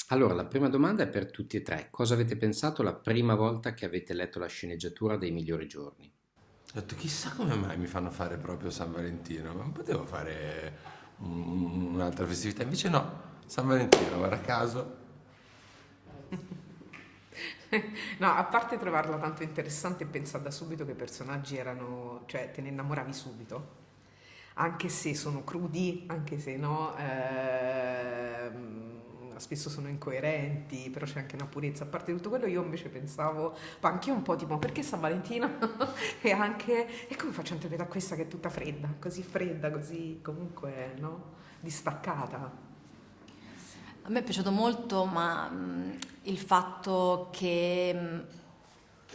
Allora, la prima domanda è per tutti e tre. Cosa avete pensato la prima volta che avete letto la sceneggiatura dei Migliori Giorni? Ho detto, chissà come mai mi fanno fare proprio San Valentino, ma non potevo fare un'altra festività, invece no, San Valentino, guarda caso. No, a parte trovarla tanto interessante e pensare da subito che i personaggi erano, cioè te ne innamoravi subito, anche se sono crudi, anche se no, spesso sono incoerenti, però c'è anche una purezza. A parte tutto quello, io invece pensavo, ma anche io un po' tipo, perché San Valentino? E anche, e come faccio a interpretare questa che è tutta fredda, così comunque, no? Distaccata. A me è piaciuto molto, ma il fatto che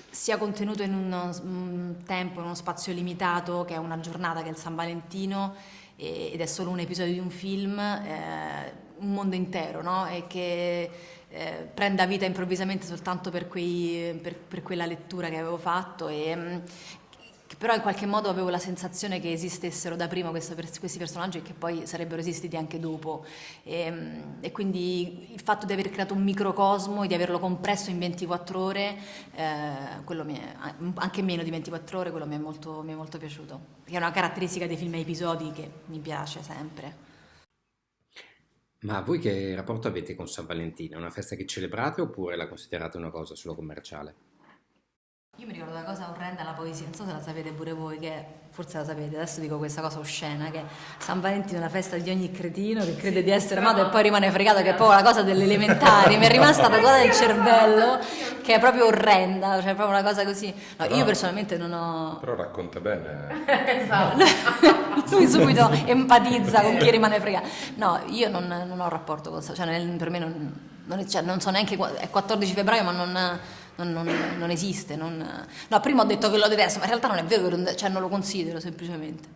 sia contenuto in un tempo, in uno spazio limitato, che è una giornata che è il San Valentino, ed è solo un episodio di un film, un mondo intero, no? E che prenda vita improvvisamente soltanto per quella lettura che avevo fatto che però in qualche modo avevo la sensazione che esistessero da prima questi personaggi e che poi sarebbero esistiti anche dopo. E quindi il fatto di aver creato un microcosmo e di averlo compresso in 24 ore, anche meno di 24 ore, quello mi è molto piaciuto. Che è una caratteristica dei film a episodi che mi piace sempre. Ma voi che rapporto avete con San Valentino? È una festa che celebrate oppure la considerate una cosa solo commerciale? Io mi ricordo una cosa orrenda alla poesia, non so se la sapete pure voi, che forse la sapete, adesso dico questa cosa oscena, che San Valentino è la festa di ogni cretino che crede di essere amato e poi rimane fregato, che è proprio la cosa delle elementari, mi è rimasta tatuata nel cervello, che è proprio orrenda, cioè proprio una cosa così. No, io personalmente non ho... Però racconta bene. Esatto. Lui subito empatizza con chi rimane fregato. No, io non ho rapporto con questo, cioè per me non so neanche, è 14 febbraio, ma non esiste. No, prima ho detto che lo detesto, ma in realtà non è vero, cioè non lo considero semplicemente.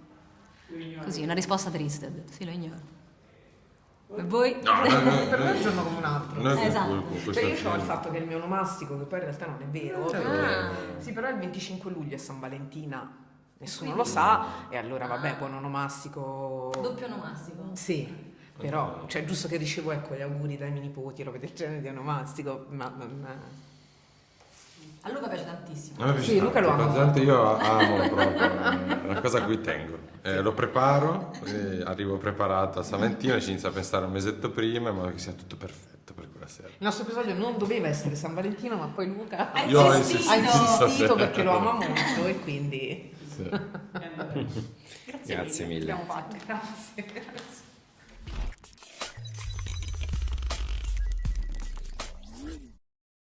Così, una risposta triste, ho detto, sì, lo ignoro. E voi? No, Per me è un giorno come un altro. noi Esatto. con questo Cioè io ho il film. fatto che il mio onomastico, che poi in realtà non è vero, sì, però il 25 luglio è San Valentina, nessuno lo sa, e allora vabbè, buon onomastico. Doppio onomastico. Sì, però, cioè giusto che ricevo ecco gli auguri dai miei nipoti, robe del genere di onomastico, ma non... A Luca piace tantissimo. A me piace Sì, Luca lo ama. tanto, io amo proprio, è una cosa a cui tengo. Lo preparo, arrivo preparato a San Valentino, ci inizio a pensare un mesetto prima, in modo che sia tutto perfetto per quella sera. Il nostro episodio non doveva essere San Valentino, ma poi Luca ha Io ho insistito perché lo ama molto e quindi... Sì. Grazie mille. Abbiamo fatto. Grazie.